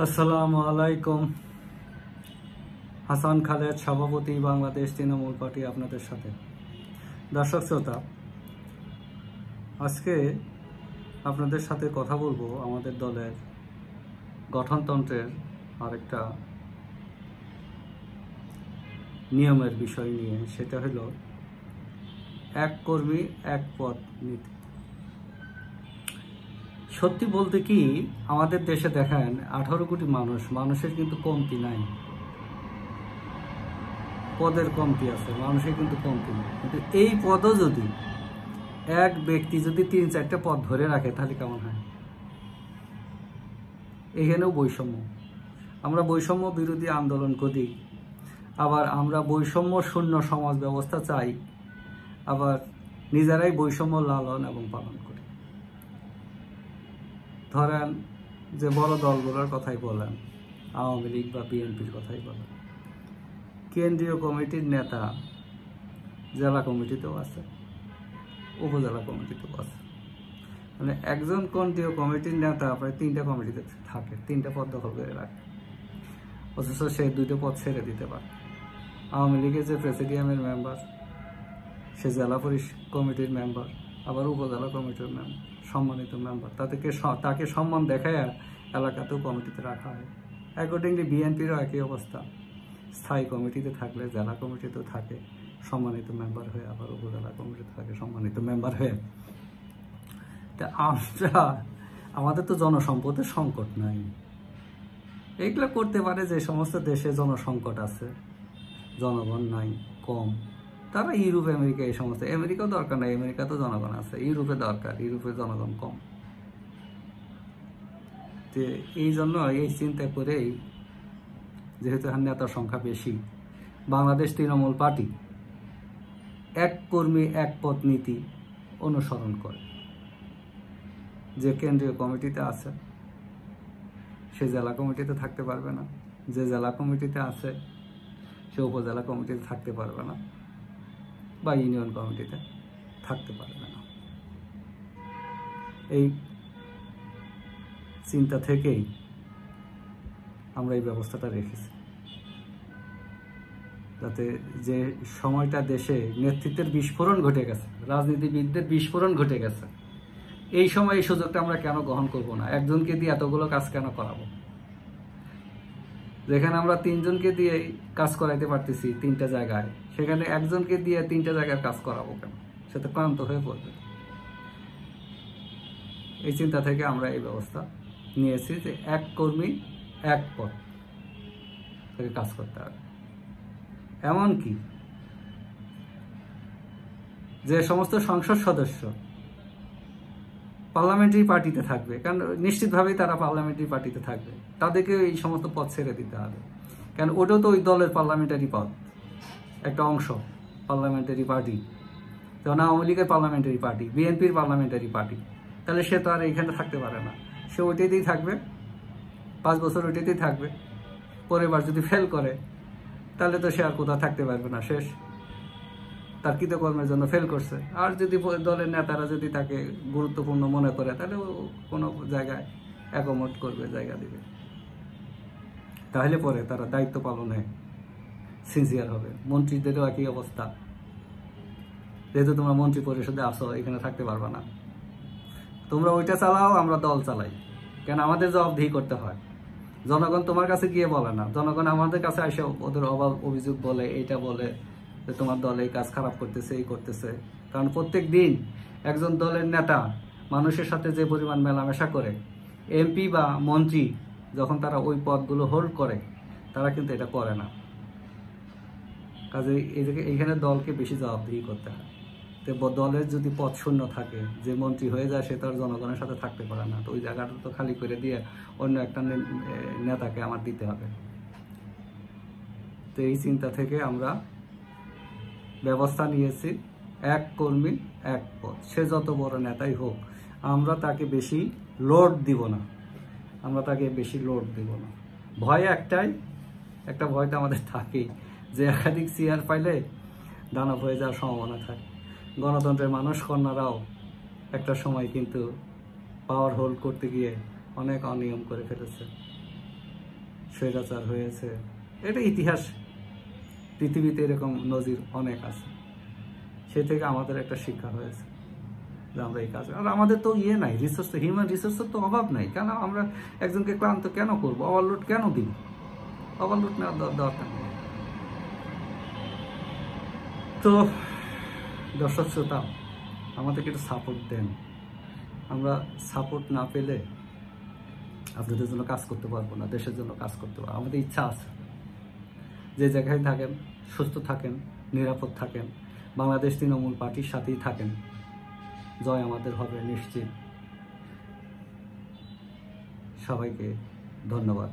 আসসালামু আলাইকুম। হাসান খালেদ, সভাপতি, বাংলাদেশ তৃণমূল পার্টি, আপনাদের সাথে। দর্শক শ্রোতা, আজকে আপনাদের সাথে কথা বলবো আমাদের দলের গঠনতন্ত্রের আরেকটা নিয়মের বিষয় নিয়ে। সেটা হলো এক কর্মী এক পদ নীতি। সত্যি বলতে কি, আমাদের দেশে দেখেন 18 কোটি মানুষের কিন্তু কমতি নাই, পদের কমতি আছে, মানুষের কিন্তু কমতি নেই। কিন্তু এই পদও যদি এক ব্যক্তি যদি 3-4টা পদ ধরে রাখে তাহলে কেমন হয়? এখানেও বৈষম্য। আমরা বৈষম্য বিরোধী আন্দোলন করি, আবার আমরা বৈষম্য শূন্য সমাজ ব্যবস্থা চাই, আবার নিজেরাই বৈষম্য লালন এবং পালন করি। ধরেন যে বড় দলগুলোর কথাই বলেন, আওয়ামী লীগ বা বিএনপির কথাই বলেন, কেন্দ্রীয় কমিটির নেতা জেলা কমিটিতেও আছে, উপজেলা কমিটিতেও আছে। মানে একজন কেন্দ্রীয় কমিটির নেতা প্রায় 3টা কমিটিতে থাকে, 3টা পদ দখল করে রাখে, অথচ সে 2টা পদ ছেড়ে দিতে পারে। আওয়ামী লীগের যে প্রেসিডিয়ামের মেম্বার, সে জেলা কমিটির মেম্বার, আবার উপজেলা কমিটির মেম্বার, সম্মানিত মেম্বার। তাকে সম্মান দেখায় এলাকাতেও কমিটিতে রাখা হয়। অ্যাকর্ডিংলি বিএনপিরও একই অবস্থা। স্থায়ী কমিটিতে থাকলে জেলা কমিটিতেও থাকে সম্মানিত মেম্বার হয়ে, আবার উপজেলা কমিটিতে থাকে সম্মানিত মেম্বার হয়ে। তা আমাদের তো জনসম্পদের সংকট নাই। এগুলো করতে পারে যে সমস্ত দেশে জনসংকট আছে, জনগণ নাই, কম, তারা ইউরোপ আমেরিকা, এই সমস্ত। আমেরিকাও দরকার নাই, আমেরিকা তো জনগণ আছে। ইউরোপে দরকার, ইউরোপে জনগণ কম। তো এই জন্য এই চিন্তা করেই, যেহেতু নেতার সংখ্যা বেশি, বাংলাদেশ তৃণমূল পার্টি এক কর্মী এক পদ নীতি অনুসরণ করে। যে কেন্দ্রীয় কমিটিতে আছে সে জেলা কমিটিতে থাকতে পারবে না, যে জেলা কমিটিতে আছে সে উপজেলা কমিটিতে থাকতে পারবে না, বা ইউনিয়ন কমিটিতে থাকতে পারবে না। এই চিন্তা থেকেই আমরা এই ব্যবস্থাটা রেখেছি, যাতে যে সময়টা দেশে নেতৃত্বের বিস্ফোরণ ঘটে গেছে, রাজনীতিবিদদের বিস্ফোরণ ঘটে গেছে, এই সময় এই সুযোগটা আমরা কেন গ্রহণ করব না? একজনকে দিয়ে এতগুলো কাজ কেন করাবো? যেখানে আমরা 3জনকে দিয়ে কাজ করাইতে পারতেছি 3টা জায়গায়, সেখানে একজনকে দিয়ে 3টা জায়গায় কাজ করাবো কেন? সে তো ক্লান্ত হয়ে পড়বে। এই চিন্তা থেকে আমরা এই ব্যবস্থা নিয়েছি যে এক কর্মী এক পদ থেকে কাজ করতে হবে। এমনকি যে সমস্ত সংসদ সদস্য পার্লামেন্টারি পার্টিতে থাকবে, কারণ নিশ্চিতভাবেই তারা পার্লামেন্টারি পার্টিতে থাকবে, তাদেরকে এই সমস্ত পদ ছেড়ে দিতে হবে। কারণ ওটাও তো ওই দলের পার্লামেন্টারি পদ, একটা অংশ পার্লামেন্টারি পার্টি। যেমন আওয়ামী লীগের পার্লামেন্টারি পার্টি, বিএনপির পার্লামেন্টারি পার্টি। তাহলে সে তো আর এখানে থাকতে পারে না, সে ওইটাতেই থাকবে, 5 বছর ওইটাতেই থাকবে। পরের বার যদি ফেল করে তাহলে তো সে আর কোথাও থাকতে পারবে না, শেষ। তার কৃতকর্মের জন্য ফেল করছে। আর যদি দলের নেতারা যদি তাকে গুরুত্বপূর্ণ মনে করে তাহলে ও কোনো জায়গায় অ্যাকোমোড করবে, জায়গা দিবে। তাহলে পরে তারা দায়িত্ব পালনে সিনসিয়ার হবে। মন্ত্রীদেরও একই অবস্থা। যেহেতু তোমরা মন্ত্রী পরিষদে আসো, এখানে থাকতে পারবে না, তোমরা ওইটা চালাও, আমরা দল চালাই। কেন আমাদের জবাবদিহি করতে হয়। জনগণ তোমার কাছে গিয়ে বলে না, জনগণ আমাদের কাছে এসে ওদের অভাব অভিযোগ বলে, এইটা বলে যে তোমার দল এই কাজ খারাপ করতেছে, এই করতেছে। কারণ প্রত্যেক দিন একজন দলের নেতা মানুষের সাথে যে পরিমাণ মেলামেশা করে, এমপি বা মন্ত্রী যখন তারা ওই পদগুলো হোল্ড করে, তারা কিন্তু এটা করে না। কাজে এইখানে দলকে বেশি জবাবদিহি করতে হয়। তো দলের যদি পদ শূন্য থাকে, যে মন্ত্রী হয়ে যায় সে তো আর জনগণের সাথে থাকতে পারে না, তো ওই জায়গাটা তো খালি করে দিয়ে অন্য একটা নেতাকে আমার দিতে হবে। তো এই চিন্তা থেকে আমরা ব্যবস্থা নিয়েছি এক কর্মী এক পদ। সে যত বড় নেতাই হোক, আমরা তাকে বেশি লোড দিব না, আমরা তাকে বেশি লোড দিব না। ভয় একটাই, একটা ভয় তো আমাদের থাকেই, যে একাধিক চেয়ার পাইলে দানব হয়ে যাওয়ার সম্ভাবনা থাকে। গণতন্ত্রের মানুষ কন্যারাও একটা সময় কিন্তু পাওয়ার হোল্ড করতে গিয়ে অনেক অনিয়ম করে ফেলেছে। স্বৈরাচার হয়েছে, এটা ইতিহাস, পৃথিবীতে এরকম নজির অনেক আছে। সে থেকে আমাদের একটা শিক্ষা হয়েছে যে আমরা এই কাজ, আর আমাদের তো নাই, রিসোর্স, হিউম্যান রিসোর্সের তো অভাব নাই। কেন আমরা একজনকে ক্লান্ত কেন করবো, ওভারলোড কেন দিব? ওভারলোড নেওয়ার দরকার নেই। তো দর্শক শ্রোতা, আমাদেরকে একটু সাপোর্ট দেন। আমরা সাপোর্ট না পেলে আপনাদের জন্য কাজ করতে পারবো না, দেশের জন্য কাজ করতে পারবো। আমাদের ইচ্ছা আছে, যে জায়গায় থাকেন সুস্থ থাকেন, নিরাপদ থাকেন, বাংলাদেশ তৃণমূল পার্টির সাথেই থাকেন, জয় আমাদের হবে নিশ্চিত। সবাইকে ধন্যবাদ।